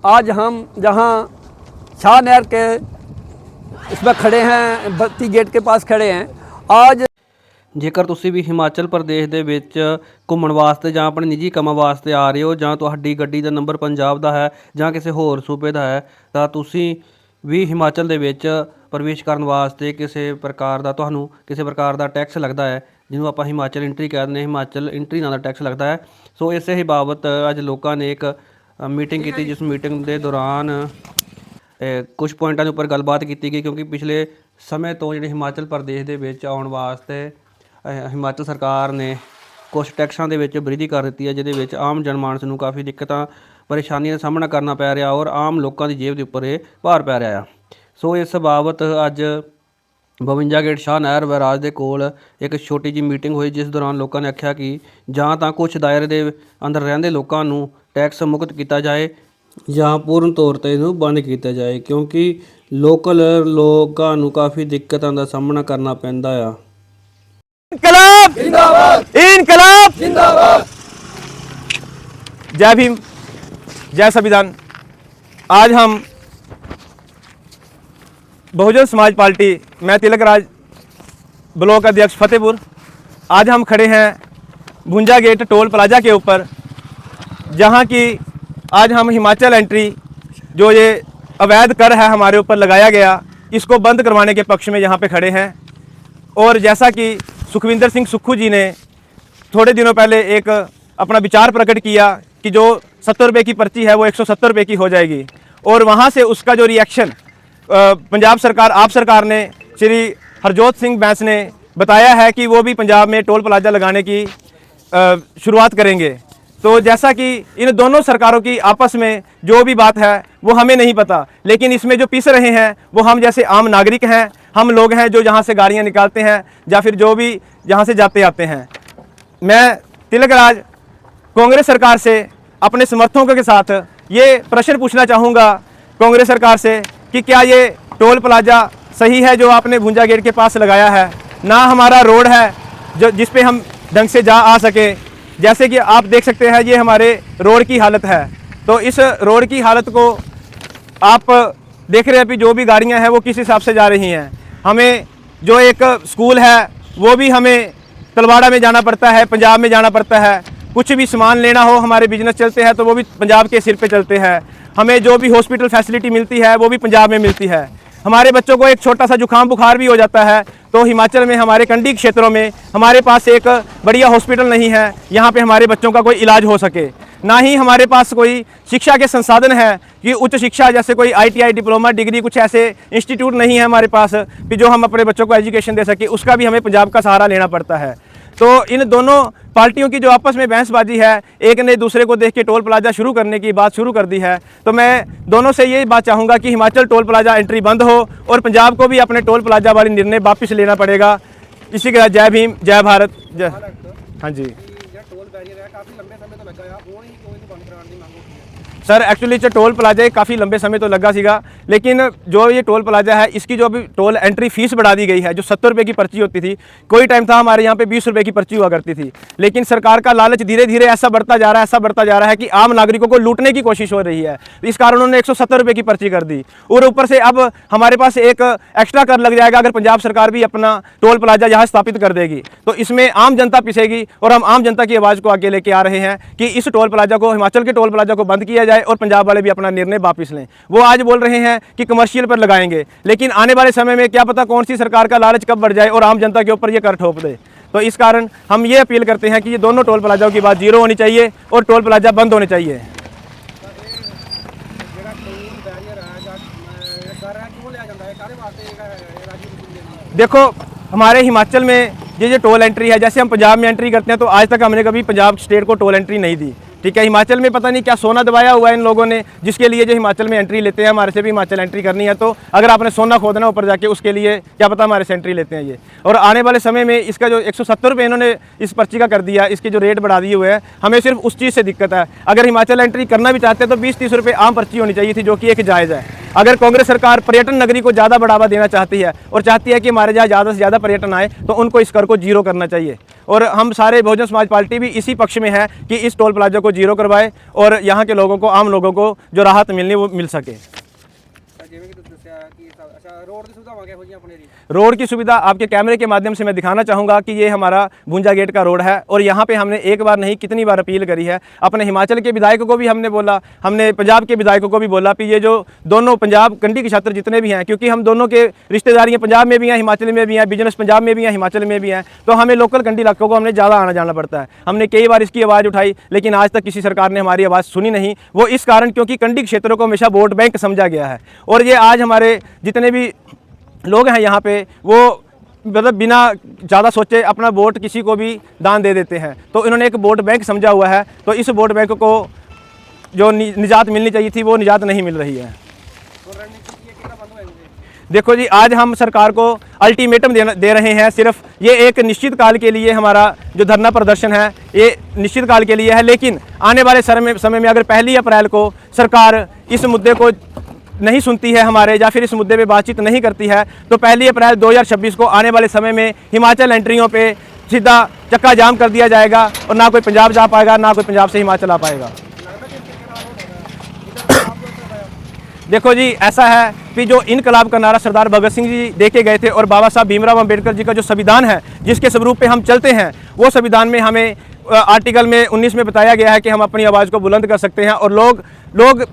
आज हम जहां शाह नहर के इसमें खड़े हैं, बत्ती गेट के पास खड़े हैं। आज ਜੇਕਰ ਤੁਸੀਂ ਵੀ ਹਿਮਾਚਲ ਪ੍ਰਦੇਸ਼ ਦੇ ਵਿੱਚ ਘੁੰਮਣ ਵਾਸਤੇ ਜਾਂ ਆਪਣੇ ਨਿੱਜੀ ਕੰਮਾਂ ਵਾਸਤੇ ਆ ਰਹੇ ਹੋ, ਜਾਂ ਤੁਹਾਡੀ ਗੱਡੀ ਦਾ ਨੰਬਰ ਪੰਜਾਬ ਦਾ ਹੈ ਜਾਂ ਕਿਸੇ ਹੋਰ ਸੂਬੇ ਦਾ ਹੈ, ਤਾਂ ਤੁਸੀਂ ਵੀ ਹਿਮਾਚਲ ਦੇ ਵਿੱਚ ਪ੍ਰਵੇਸ਼ ਕਰਨ ਵਾਸਤੇ ਕਿਸੇ ਪ੍ਰਕਾਰ ਦਾ ਟੈਕਸ ਲੱਗਦਾ ਹੈ, ਜਿਹਨੂੰ ਆਪਾਂ ਹਿਮਾਚਲ ਐਂਟਰੀ ਕਹਿ ਦਿੰਦੇ ਹਾਂ। ਹਿਮਾਚਲ ਐਂਟਰੀ ਨਾਂ ਦਾ ਟੈਕਸ ਲੱਗਦਾ ਹੈ। ਸੋ ਇਸੇ ਹੀ ਬਾਬਤ ਅੱਜ ਲੋਕਾਂ ਨੇ ਇੱਕ ਮੀਟਿੰਗ ਕੀਤੀ, ਜਿਸ ਮੀਟਿੰਗ ਦੇ ਦੌਰਾਨ ਕੁਝ ਪੁਆਇੰਟਾਂ ਦੇ ਉੱਪਰ ਗੱਲਬਾਤ ਕੀਤੀ ਗਈ, ਕਿਉਂਕਿ ਪਿਛਲੇ ਸਮੇਂ ਤੋਂ ਜਿਹੜੇ ਹਿਮਾਚਲ ਪ੍ਰਦੇਸ਼ ਦੇ ਵਿੱਚ ਆਉਣ ਵਾਸਤੇ ਹਿਮਾਚਲ ਸਰਕਾਰ ਨੇ ਕੁਝ ਟੈਕਸਾਂ ਦੇ ਵਿੱਚ ਵ੍ਰਿੱਧੀ ਕਰ ਦਿੱਤੀ ਹੈ, ਜਿਹਦੇ ਵਿੱਚ ਆਮ ਜਨਮਾਨਸ ਨੂੰ ਕਾਫੀ ਦਿੱਕਤਾਂ ਪਰੇਸ਼ਾਨੀਆਂ ਦਾ ਸਾਹਮਣਾ ਕਰਨਾ ਪੈ ਰਿਹਾ ਔਰ ਆਮ ਲੋਕਾਂ ਦੀ ਜੇਬ ਦੇ ਉੱਪਰ ਇਹ ਭਾਰ ਪੈ ਰਿਹਾ ਆ। ਸੋ ਇਸ ਬਾਬਤ ਅੱਜ 52 ਗੇਟ ਸ਼ਾਹ ਨਹਿਰ ਬੈਰਾਜ ਦੇ ਕੋਲ ਇੱਕ ਛੋਟੀ ਜਿਹੀ ਮੀਟਿੰਗ ਹੋਈ, ਜਿਸ ਦੌਰਾਨ ਲੋਕਾਂ ਨੇ ਆਖਿਆ ਕਿ ਜਾਂ ਤਾਂ ਕੁਝ ਦਾਇਰੇ ਦੇ ਅੰਦਰ ਰਹਿੰਦੇ ਲੋਕਾਂ ਨੂੰ ਟੈਕਸ ਮੁਕਤ ਕੀਤਾ ਜਾਏ ਜਾਂ ਪੂਰਨ ਤੌਰ 'ਤੇ ਇਹਨੂੰ ਬੰਦ ਕੀਤਾ ਜਾਏ, ਕਿਉਂਕਿ ਲੋਕਲ ਲੋਕਾਂ ਨੂੰ ਕਾਫੀ ਦਿੱਕਤਾਂ ਦਾ ਸਾਹਮਣਾ करना ਪੈਂਦਾ ਆ। इनकलाब जिंदाबाद, इनकलाब जिंदाबाद। जय भीम, जय संविधान। आज हम बहुजन समाज पार्टी, मैं तिलक राज, ब्लॉक अध्यक्ष फतेहपुर, आज हम खड़े हैं 52 गेट टोल प्लाजा के ऊपर, जहां की आज हम हिमाचल एंट्री जो ये अवैध कर है हमारे ऊपर लगाया गया, इसको बंद करवाने के पक्ष में यहाँ पे खड़े हैं। और जैसा कि सुखविंदर सिंह सुक्खू जी ने थोड़े दिनों पहले एक अपना विचार प्रकट किया कि जो 70 रुपये की पर्ची है वो 170 रुपये की हो जाएगी, और वहाँ से उसका जो रिएक्शन पंजाब सरकार, आप सरकार ने, श्री हरजोत सिंह बैंस ने बताया है कि वो भी पंजाब में टोल प्लाजा लगाने की शुरुआत करेंगे। तो जैसा कि इन दोनों सरकारों की आपस में जो भी बात है वो हमें नहीं पता, लेकिन इसमें जो पीस रहे हैं वो हम जैसे आम नागरिक हैं, हम लोग हैं जो यहाँ से गाड़ियाँ निकालते हैं या फिर जो भी यहाँ से जाते आते हैं। मैं तिलक राज कांग्रेस सरकार से अपने समर्थकों के साथ ये प्रश्न पूछना चाहूँगा कांग्रेस सरकार से कि क्या ये टोल प्लाजा सही है जो आपने 52 गेट के पास लगाया है? ना हमारा रोड है जो जिस पे हम ढंग से जा आ सके। जैसे कि आप देख सकते हैं ये हमारे रोड की हालत है, तो इस रोड की हालत को आप देख रहे हैं कि जो भी गाड़ियां हैं वो किस हिसाब से जा रही हैं। हमें जो एक स्कूल है वो भी हमें तलवाड़ा में जाना पड़ता है, पंजाब में जाना पड़ता है। कुछ भी सामान लेना हो, हमारे बिजनेस चलते हैं तो वो भी पंजाब के सिर पे चलते हैं। हमें जो भी हॉस्पिटल फैसिलिटी मिलती है वो भी पंजाब में मिलती है। हमारे बच्चों को एक छोटा सा जुकाम बुखार भी हो जाता है तो हिमाचल में हमारे कंडी क्षेत्रों में हमारे पास एक बढ़िया हॉस्पिटल नहीं है, यहाँ पे हमारे बच्चों का कोई इलाज हो सके। ना ही हमारे पास कोई शिक्षा के संसाधन है कि उच्च शिक्षा जैसे कोई ITI डिप्लोमा डिग्री, कुछ ऐसे इंस्टीट्यूट नहीं है हमारे पास कि जो हम अपने बच्चों को एजुकेशन दे सके, उसका भी हमें पंजाब का सहारा लेना पड़ता है। तो इन दोनों पार्टियों की जो आपस में बहसबाजी है, एक ने दूसरे को देख के टोल प्लाजा शुरू करने की बात शुरू कर दी है, तो मैं दोनों से यही बात चाहूँगा कि हिमाचल टोल प्लाजा एंट्री बंद हो और पंजाब को भी अपने टोल प्लाजा वाली निर्णय वापस लेना पड़ेगा। इसी के साथ जय भीम, जय भारत, जय। हाँ जी सर, एक्चुअली टोल प्लाजा काफ़ी लंबे समय तो लगा सीगा, लेकिन जो ये टोल प्लाजा है इसकी जो अभी टोल एंट्री फीस बढ़ा दी गई है, जो 70 रुपये की पर्ची होती थी, कोई टाइम था हमारे यहाँ पे 20 रुपये की पर्ची हुआ करती थी, लेकिन सरकार का लालच धीरे धीरे ऐसा बढ़ता जा रहा है कि आम नागरिकों को लूटने की कोशिश हो रही है। इस कारण उन्होंने 170 रुपये की पर्ची कर दी, और ऊपर से अब हमारे पास एक एक्स्ट्रा कर लग जाएगा अगर पंजाब सरकार भी अपना टोल प्लाजा यहाँ स्थापित कर देगी, तो इसमें आम जनता पिसेगी। और हम आम जनता की आवाज़ को आगे लेके आ रहे हैं कि इस टोल प्लाजा को, हिमाचल के टोल प्लाजा को बंद किया जाए और पंजाब वाले भी अपना निर्णय वापस लें। वो आज बोल रहे हैं कि कमर्शियल पर लगाएंगे, लेकिन आने वाले समय में क्या पता कौन सी सरकार का लालच कब बढ़ जाए और आम जनता के ऊपर ये कर ठोक दे। तो इस कारण हम ये अपील करते हैं कि ये दोनों टोल प्लाजाओं की बात जीरो होनी चाहिए और टोल प्लाजा बंद होने चाहिए। देखो, हमारे हिमाचल में ये टोल एंट्री है, जैसे हम पंजाब में एंट्री करते हैं तो आज तक हमने कभी पंजाब स्टेट को टोल एंट्री नहीं दी। ठीक है, हिमाचल में पता नहीं क्या सोना दबाया हुआ है इन लोगों ने, जिसके लिए जो हिमाचल में एंट्री लेते हैं, हमारे से भी हिमाचल एंट्री करनी है तो अगर आपने सोना खोदना ऊपर जाके, उसके लिए क्या पता हमारे से एंट्री लेते हैं ये। और आने वाले समय में इसका जो 170 रुपये इन्होंने इस पर्ची का कर दिया, इसके जो रेट बढ़ा दिए हुए हैं, हमें सिर्फ उस चीज़ से दिक्कत है। अगर हिमाचल एंट्री करना भी चाहते हैं तो 20-30 रुपये आम पर्ची होनी चाहिए थी, जो कि एक जायज़ है। अगर कांग्रेस सरकार पर्यटन नगरी को ज़्यादा बढ़ावा देना चाहती है और चाहती है कि हमारे यहाँ ज़्यादा से ज़्यादा पर्यटन आए, तो उनको इस कर को जीरो करना चाहिए। और हम सारे बहुजन समाज पार्टी भी इसी पक्ष में है कि इस टोल प्लाजा को जीरो करवाए और यहाँ के लोगों को, आम लोगों को जो राहत मिलनी वो मिल सके। रोड की सुविधा आपके कैमरे के माध्यम से मैं दिखाना चाहूँगा कि ये हमारा भुंजा गेट का रोड है और यहाँ पे हमने एक बार नहीं कितनी बार अपील करी है। अपने हिमाचल के विधायकों को भी हमने बोला, हमने पंजाब के विधायकों को भी बोला कि ये जो दोनों पंजाब कंडी के छात्र जितने भी हैं, क्योंकि हम दोनों के रिश्तेदारी पंजाब में भी हैं, हिमाचल में भी हैं, बिजनेस पंजाब में भी हैं, हिमाचल में भी हैं, तो हमें लोकल कंडी इलाकों को हमने ज़्यादा आना जाना पड़ता है। हमने कई बार इसकी आवाज़ उठाई, लेकिन आज तक किसी सरकार ने हमारी आवाज़ सुनी नहीं। वो इस कारण क्योंकि कंडी क्षेत्रों को हमेशा वोट बैंक समझा गया है। और ये आज हमारे जितने भी लोग हैं यहाँ पे, वो मतलब बिना ज़्यादा सोचे अपना वोट किसी को भी दान दे देते हैं। तो इन्होंने एक वोट बैंक समझा हुआ है, तो इस वोट बैंक को जो निजात मिलनी चाहिए थी वो निजात नहीं मिल रही है। देखो जी, आज हम सरकार को अल्टीमेटम दे रहे हैं। सिर्फ ये एक निश्चित काल के लिए हमारा जो धरना प्रदर्शन है ये निश्चित काल के लिए है, लेकिन आने वाले समय में अगर 1 अप्रैल को सरकार इस मुद्दे को नहीं सुनती है हमारे, या फिर इस मुद्दे पे बातचीत नहीं करती है, तो 1 अप्रैल 2026 को आने वाले समय में हिमाचल एंट्रियों पे सीधा चक्का जाम कर दिया जाएगा और ना कोई पंजाब जा पाएगा, ना कोई पंजाब से हिमाचल आ पाएगा। देखो जी, ऐसा है कि जो इनकलाब का नारा सरदार भगत सिंह जी दे के गए थे और बाबा साहब भीमराव अंबेडकर जी का जो संविधान है, जिसके स्वरूप पे हम चलते हैं, वो संविधान में हमें आर्टिकल में 19 में बताया गया है कि हम अपनी आवाज़ को बुलंद कर सकते हैं और लोग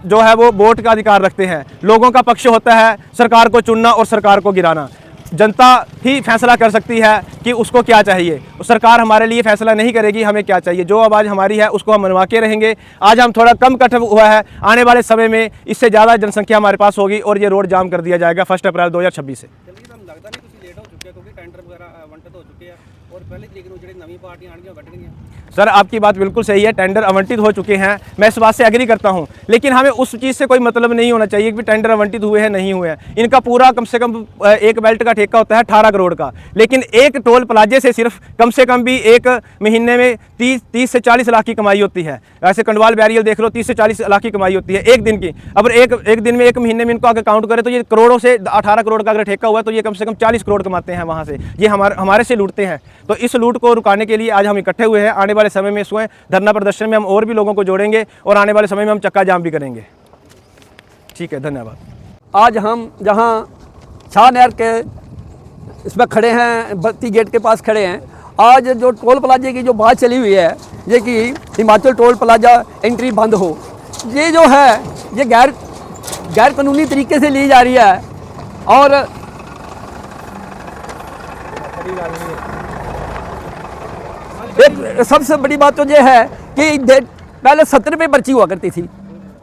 जो है वो वोट का अधिकार रखते हैं। लोगों का पक्ष होता है सरकार को चुनना और सरकार को गिराना। जनता ही फैसला कर सकती है कि उसको क्या चाहिए। सरकार हमारे लिए फैसला नहीं करेगी हमें क्या चाहिए। जो आवाज़ हमारी है उसको हम मनवा के रहेंगे। आज हम थोड़ा कम कट हुआ है, आने वाले समय में इससे ज़्यादा जनसंख्या हमारे पास होगी और ये रोड जाम कर दिया जाएगा 1 अप्रैल 2026 से। सर, आपकी बात बिल्कुल सही है, टेंडर आवंटित हो चुके हैं, मैं इस बात से एग्री करता हूं, लेकिन हमें उस चीज़ से कोई मतलब नहीं होना चाहिए कि टेंडर आवंटित हुए हैं नहीं हुए हैं। इनका पूरा कम से कम एक बेल्ट का ठेका होता है 18 करोड़ का, लेकिन एक टोल प्लाजे से सिर्फ कम से कम भी एक महीने में 30 से 40 लाख की कमाई होती है। ऐसे कंडवाल बैरियल देख लो, 30 से 40 लाख की कमाई होती है एक दिन की। अब एक दिन में, एक महीने में इनको अगर काउंट करें तो ये करोड़ों से 18 करोड़ का अगर ठेका हुआ तो ये कम से कम 40 करोड़ कमाते हैं वहाँ से। ये हमारे से लूटते हैं। तो इस लूट को रुकाने के लिए आज हम इकट्ठे हुए हैं। आने वाले समय में स्वयं धरना प्रदर्शन में हम और भी लोगों को जोड़ेंगे और आने वाले समय में हम चक्का जाम भी करेंगे। ठीक है, धन्यवाद। आज हम जहाँ शाह नहर के इसमें खड़े हैं, बत्ती गेट के पास खड़े हैं, आज जो टोल प्लाजे की जो बात चली हुई है, ये कि हिमाचल टोल प्लाजा एंट्री बंद हो, ये जो है ये गैर कानूनी तरीके से ली जा रही है। और एक सबसे बड़ी बात तो ये है कि पहले 70 रुपये पर्ची हुआ करती थी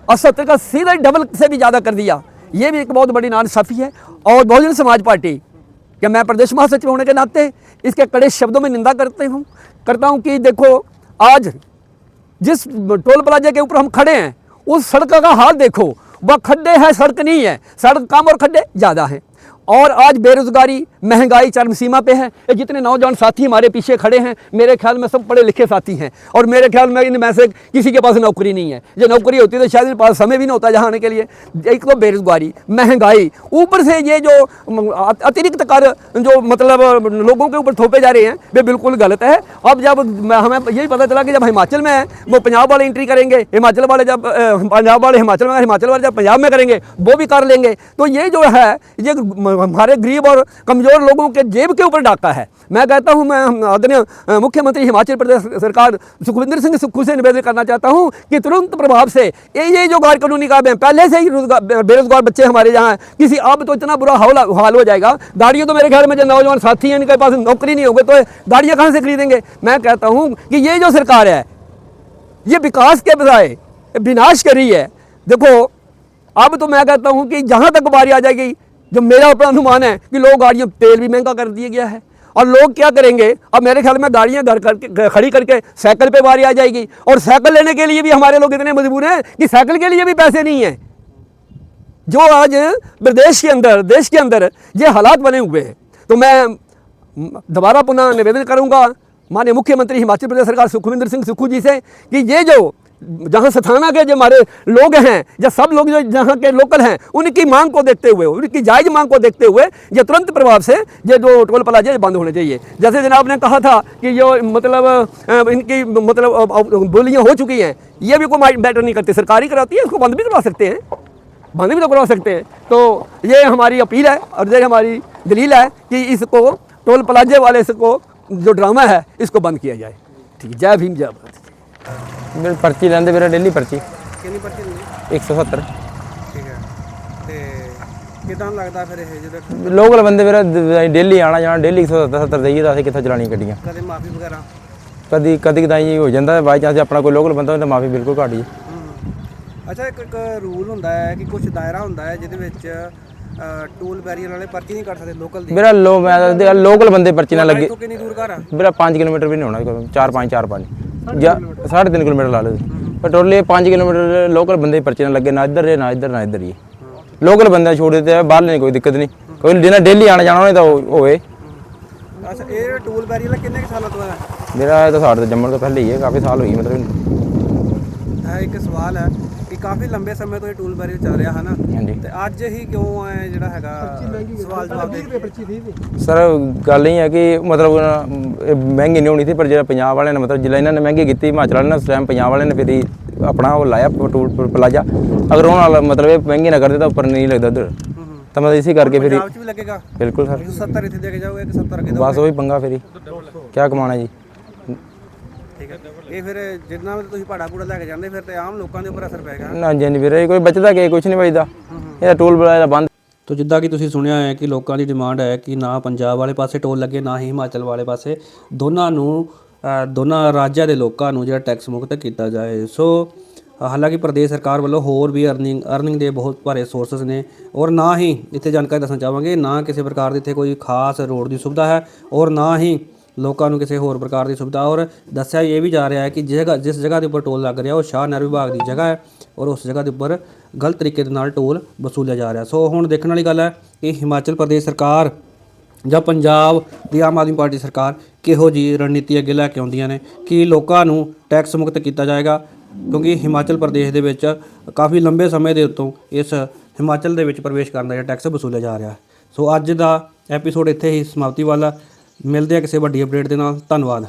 और 70 का सीधा डबल से भी ज़्यादा कर दिया। ये भी एक बहुत बड़ी नाइंसाफ़ी है। और बहुजन समाज पार्टी कि मैं प्रदेश महासचिव होने के नाते इसके कड़े शब्दों में निंदा करता हूँ कि देखो, आज जिस टोल प्लाजे के ऊपर हम खड़े हैं उस सड़क का हाल देखो, वह खड्डे हैं, सड़क नहीं है, सड़क कम और खड्डे ज़्यादा हैं। और आज बेरोजगारी, महंगाई चरम सीमा पे है। ये जितने नौजवान साथी हमारे पीछे खड़े हैं, मेरे ख्याल में सब पढ़े लिखे साथी हैं और मेरे ख्याल में इनमें से किसी के पास नौकरी नहीं है। जो नौकरी होती है तो शायद इनके पास समय भी नहीं होता जहाँ आने के लिए। एक तो बेरोजगारी, महंगाई, ऊपर से ये जो अतिरिक्त कर जो मतलब लोगों के ऊपर थोपे जा रहे हैं वे बिल्कुल गलत है। अब जब हमें यही पता चला कि जब हिमाचल में वो पंजाब वाले एंट्री करेंगे, हिमाचल वाले जब पंजाब वाले हिमाचल में, हिमाचल वाले जब पंजाब में करेंगे वो भी कर लेंगे, तो ये जो है ये हमारे गरीब और कमज़ोर लोगों के जेब के ऊपर डाका है। मैं कहता हूं, मैं आदरणीय मुख्यमंत्री हिमाचल प्रदेश सरकार सुखविंदर सिंह सुक्खू से निवेदन करना चाहता हूं कि तुरंत प्रभाव से ये जो गैर कानूनी काम है, पहले से ही बेरोजगार बच्चे हमारे यहाँ किसी, अब तो इतना बुरा हाल हो जाएगा, गाड़ियों तो मेरे ख्याल में जो नौजवान साथी हैं इनके पास नौकरी नहीं होगी तो गाड़ियाँ कहाँ से खरीदेंगे। मैं कहता हूँ कि ये जो सरकार है ये विकास के बजाय विनाश कर रही है। देखो, अब तो मैं कहता हूँ कि जहाँ तक बारी आ जाएगी, जो मेरा अपना अनुमान है कि लोग गाड़ियों तेल भी महंगा कर दिया गया है और लोग क्या करेंगे, अब मेरे ख्याल में गाड़ियां घर करके खड़ी करके साइकिल पे बारी आ जाएगी। और साइकिल लेने के लिए भी हमारे लोग इतने मजबूर हैं कि साइकिल के लिए भी पैसे नहीं हैं। जो आज प्रदेश के अंदर, देश के अंदर ये हालात बने हुए हैं, तो मैं दोबारा पुनः निवेदन करूंगा माननीय मुख्यमंत्री हिमाचल प्रदेश सरकार सुखविंदर सिंह सुक्खू जी से कि ये जो जहाँ सथाना के जो हमारे लोग हैं या सब लोग जो जहाँ के लोकल हैं, उनकी मांग को देखते हुए, उनकी जायज़ मांग को देखते हुए ये तुरंत प्रभाव से ये जो टोल प्लाजा बंद होने चाहिए। जैसे जनाब ने कहा था कि जो मतलब इनकी मतलब बोलियाँ हो चुकी हैं, ये भी कोई मैटर नहीं करती, सरकार ही कराती है, इसको बंद भी करवा सकते हैं, बंद भी तो करवा सकते हैं। तो ये हमारी अपील है और ये हमारी दलील है कि इसको टोल प्लाजे वाले इसको जो ड्रामा है इसको बंद किया जाए। ठीक है, जय भीम जय भारत। मेरी पर्ची लेंदे मेरा डेली पर्ची ਕਿੰਨੀ ਪਰਚੀ ਹੁੰਦੀ 170 ਠੀਕ ਹੈ ਤੇ ਕਿਦਾਂ ਲੱਗਦਾ ਫਿਰ ਇਹ ਜਦੋਂ ਲੋਕਲ ਬੰਦੇ ਮੇਰਾ ਡੇਲੀ ਆਣਾ ਜਾਣਾ ਡੇਲੀ 170 ਦੇਈਏ ਤਾਂ ਅਸੀਂ ਕਿੱਥੋਂ ਚਲਾਣੀ ਗੱਡੀਆਂ ਕਦੇ ਮਾਫੀ ਵਗੈਰਾ ਕਦੀ ਕਦੀ ਕਦਾਈ ਜੀ ਹੋ ਜਾਂਦਾ ਬਾਈ ਚਾਂਸ ਆਪਣਾ ਕੋਈ ਲੋਕਲ ਬੰਦਾ ਹੋਵੇ ਤਾਂ ਮਾਫੀ ਬਿਲਕੁਲ ਘੱਟ ਜੀ। ਅੱਛਾ ਇੱਕ ਰੂਲ ਹੁੰਦਾ ਹੈ ਕਿ ਕੁਝ ਦਾਇਰਾ ਹੁੰਦਾ ਹੈ ਜਿਹਦੇ ਵਿੱਚ ਟੂਲ ਬੈਰੀਅਰ ਵਾਲੇ ਪਰਚੀ ਨਹੀਂ ਕੱਟ ਸਕਦੇ ਲੋਕਲ ਦੀ ਮੇਰਾ ਮੈਂ ਲੋਕਲ ਬੰਦੇ ਪਰਚੀ ਨਾਲ ਲੱਗੇ ਤੋਂ ਕਿੰਨੀ ਦੂਰ ਘਰ ਆ ਮੇਰਾ 5 ਕਿਲੋਮੀਟਰ ਵੀ ਨਹੀਂ ਹੋਣਾ 4-5 ਜਾਂ 3.5 ਕਿਲੋਮੀਟਰ ਲਾ ਲਓ ਪੈਟਰੋਲੇ 5 ਕਿਲੋਮੀਟਰ ਲੋਕਲ ਬੰਦੇ ਪਰਚੀ ਨਾਲ ਲੱਗੇ, ਨਾ ਇੱਧਰ ਹੈ ਨਾ ਇੱਧਰ ਨਾ ਇੱਧਰ ਹੀ ਲੋਕਲ ਬੰਦੇ ਛੋੜ ਦਿੱਤੇ ਆ, ਬਾਹਰ ਨਹੀਂ ਕੋਈ ਦਿੱਕਤ ਨਹੀਂ, ਕੋਈ ਜਿਹਨਾਂ ਡੇਲੀ ਆਣਾ ਜਾਣਾ ਉਹਨੇ ਤਾਂ ਹੋਵੇ। ਅੱਛਾ ਇਹ ਟੂਲ ਬੈਰੀਅਰ ਕਿੰਨੇ ਸਾਲਾਂ ਤੋਂ ਹੈ? ਮੇਰਾ ਇਹ ਤਾਂ ਸਾਡੇ ਤੋਂ ਜੰਮਣ ਤੋਂ ਪਹਿਲੇ ਹੀ ਹੈ, ਕਾਫੀ ਸਾਲ ਹੋਈ ਮਤਲਬ। ਇੱਕ ਸਵਾਲ ਹੈ ਕਿ ਕਾਫੀ ਲੰਬੇ ਸਮੇਂ ਤੋਂ ਇਹ ਟੂਲ ਬੈਰੀਅਰ ਚੱਲ ਰਿਹਾ ਹੈ ਨਾ, ਹਾਂਜੀ ਤੇ ਅੱਜ ਹੀ ਕਿਉਂ ਹੈ ਜਿਹੜਾ ਹੈਗਾ ਸਵਾਲ ਜਵਾਬ ਦੇ ਸਰ ਗੱਲ ਇਹ ਹੈ ਕਿ ਮਤਲਬ ਇਹ ਮਹਿੰਗੀ ਨਹੀਂ ਹੋਣੀ ਸੀ, ਪਰ ਜਿਹੜਾ ਪੰਜਾਬ ਵਾਲਿਆਂ ਨੇ ਮਤਲਬ ਜਿੱਦਾਂ ਇਹਨਾਂ ਨੇ ਮਹਿੰਗੀ ਕੀਤੀ ਹਿਮਾਚਲ ਵਾਲਿਆਂ ਨੇ ਉਸ ਟਾਈਮ ਪੰਜਾਬ ਵਾਲਿਆਂ ਨੇ ਫਿਰ ਆਪਣਾ ਉਹ ਲਾਇਆ ਟੂਲ ਪਲਾਜ਼ਾ, ਅਗਰ ਉਹਨਾਂ ਨਾਲ ਮਤਲਬ ਇਹ ਮਹਿੰਗੀ ਨਾ ਕਰਦੇ ਤਾਂ ਉੱਪਰ ਨਹੀਂ ਲੱਗਦਾ ਉੱਧਰ, ਤਾਂ ਮਤਲਬ ਇਸੇ ਕਰਕੇ ਫਿਰ ਪੰਜਾਬ 'ਚ ਵੀ ਲੱਗੇਗਾ ਬਿਲਕੁਲ ਸਰ 170 ਇੱਥੇ ਦੇ ਕੇ ਜਾਓਗੇ 170 ਅੱਗੇ ਬਸ ਉਹੀ ਪੰਗਾ ਫਿਰ ਕਿਆ ਕਮਾਉਣਾ ਜੀ। ਠੀਕ ਹੈ ਇਹ ਫਿਰ ਜਿੰਨਾ ਵੀ ਤੁਸੀਂ ਭਾੜਾ ਭੂੜਾ ਲੈ ਕੇ ਜਾਂਦੇ ਫਿਰ ਤੇ ਆਮ ਲੋਕਾਂ ਦੇ ਉੱਪਰ ਅਸਰ ਪਏਗਾ। ਨਾ ਜੀ ਨਹੀਂ ਵੀਰੇ ਕੋਈ ਬਚਦਾ ਕਿ ਕੁਝ ਨਹੀਂ ਬਚਦਾ, ਇਹਦਾ ਟੂਲ ਪਲਾਜ਼ਾ ਬੰਦ। ਤੋ ਜਿੱਦਾਂ ਕਿ ਤੁਸੀਂ ਸੁਣਿਆ ਹੈ ਕਿ ਲੋਕਾਂ ਦੀ ਡਿਮਾਂਡ ਹੈ ਕਿ ਨਾ ਪੰਜਾਬ ਵਾਲੇ ਪਾਸੇ ਟੋਲ ਲੱਗੇ ਨਾ ਹੀ ਹਿਮਾਚਲ ਵਾਲੇ ਪਾਸੇ, ਦੋਨਾਂ ਨੂੰ ਦੋਨਾਂ ਰਾਜਾਂ ਦੇ ਲੋਕਾਂ ਨੂੰ ਜਿਹੜਾ ਟੈਕਸ ਮੁਕਤ ਕੀਤਾ ਜਾਏ। ਸੋ ਹਾਲਾਂਕਿ ਪ੍ਰਦੇਸ਼ ਸਰਕਾਰ ਵੱਲੋਂ ਹੋਰ ਵੀ ਅਰਨਿੰਗ ਦੇ ਬਹੁਤ ਭਾਰੇ ਸੋਰਸਸ ਨੇ, ਔਰ ਨਾ ਹੀ ਇੱਥੇ ਜਾਣਕਾਰੀ ਦੱਸਣਾ ਚਾਹਾਂਗੇ ਨਾ ਕਿਸੇ ਪ੍ਰਕਾਰ ਦੀ ਇੱਥੇ ਕੋਈ ਖਾਸ ਰੋਡ ਦੀ ਸੁਵਿਧਾ ਹੈ ਔਰ ਨਾ ਹੀ ਲੋਕਾਂ ਨੂੰ ਕਿਸੇ ਹੋਰ ਪ੍ਰਕਾਰ ਦੀ ਸੁਵਿਧਾ। ਔਰ ਦੱਸਿਆ ਇਹ ਵੀ ਜਾ ਰਿਹਾ ਹੈ ਕਿ ਜਿਸ ਜਗ੍ਹਾ ਦੇ ਉੱਪਰ ਟੋਲ ਲੱਗ ਰਿਹਾ ਉਹ ਸ਼ਾਹ ਨਹਿਰ ਵਿਭਾਗ ਦੀ ਜਗ੍ਹਾ ਹੈ ਔਰ ਉਸ ਜਗ੍ਹਾ ਦੇ ਉੱਪਰ ਗਲਤ ਤਰੀਕੇ ਦੇ ਨਾਲ ਟੋਲ ਵਸੂਲਿਆ ਜਾ ਰਿਹਾ। ਸੋ ਹੁਣ ਦੇਖਣ ਵਾਲੀ ਗੱਲ ਹੈ ਕਿ ਹਿਮਾਚਲ ਪ੍ਰਦੇਸ਼ ਸਰਕਾਰ ਜਾਂ ਪੰਜਾਬ ਦੀ ਆਮ ਆਦਮੀ ਪਾਰਟੀ ਸਰਕਾਰ ਕਿਹੋ ਜਿਹੀ ਰਣਨੀਤੀ ਅੱਗੇ ਲੈ ਕੇ ਆਉਂਦੀਆਂ ਨੇ, ਕਿ ਲੋਕਾਂ ਨੂੰ ਟੈਕਸ ਮੁਕਤ ਕੀਤਾ ਜਾਏਗਾ, ਕਿਉਂਕਿ ਹਿਮਾਚਲ ਪ੍ਰਦੇਸ਼ ਦੇ ਵਿੱਚ ਕਾਫੀ ਲੰਬੇ ਸਮੇਂ ਦੇ ਉੱਤੋਂ ਇਸ ਹਿਮਾਚਲ ਦੇ ਵਿੱਚ ਪ੍ਰਵੇਸ਼ ਕਰਨ ਦਾ ਜਿਹੜਾ ਟੈਕਸ ਵਸੂਲਿਆ ਜਾ ਰਿਹਾ। ਸੋ ਅੱਜ ਦਾ ਐਪੀਸੋਡ ਇੱਥੇ ਹੀ ਸਮਾਪਤੀ ਵਾਲਾ, ਮਿਲਦੇ ਆ ਕਿਸੇ ਵੱਡੀ ਅਪਡੇਟ ਦੇ ਨਾਲ। ਧੰਨਵਾਦ।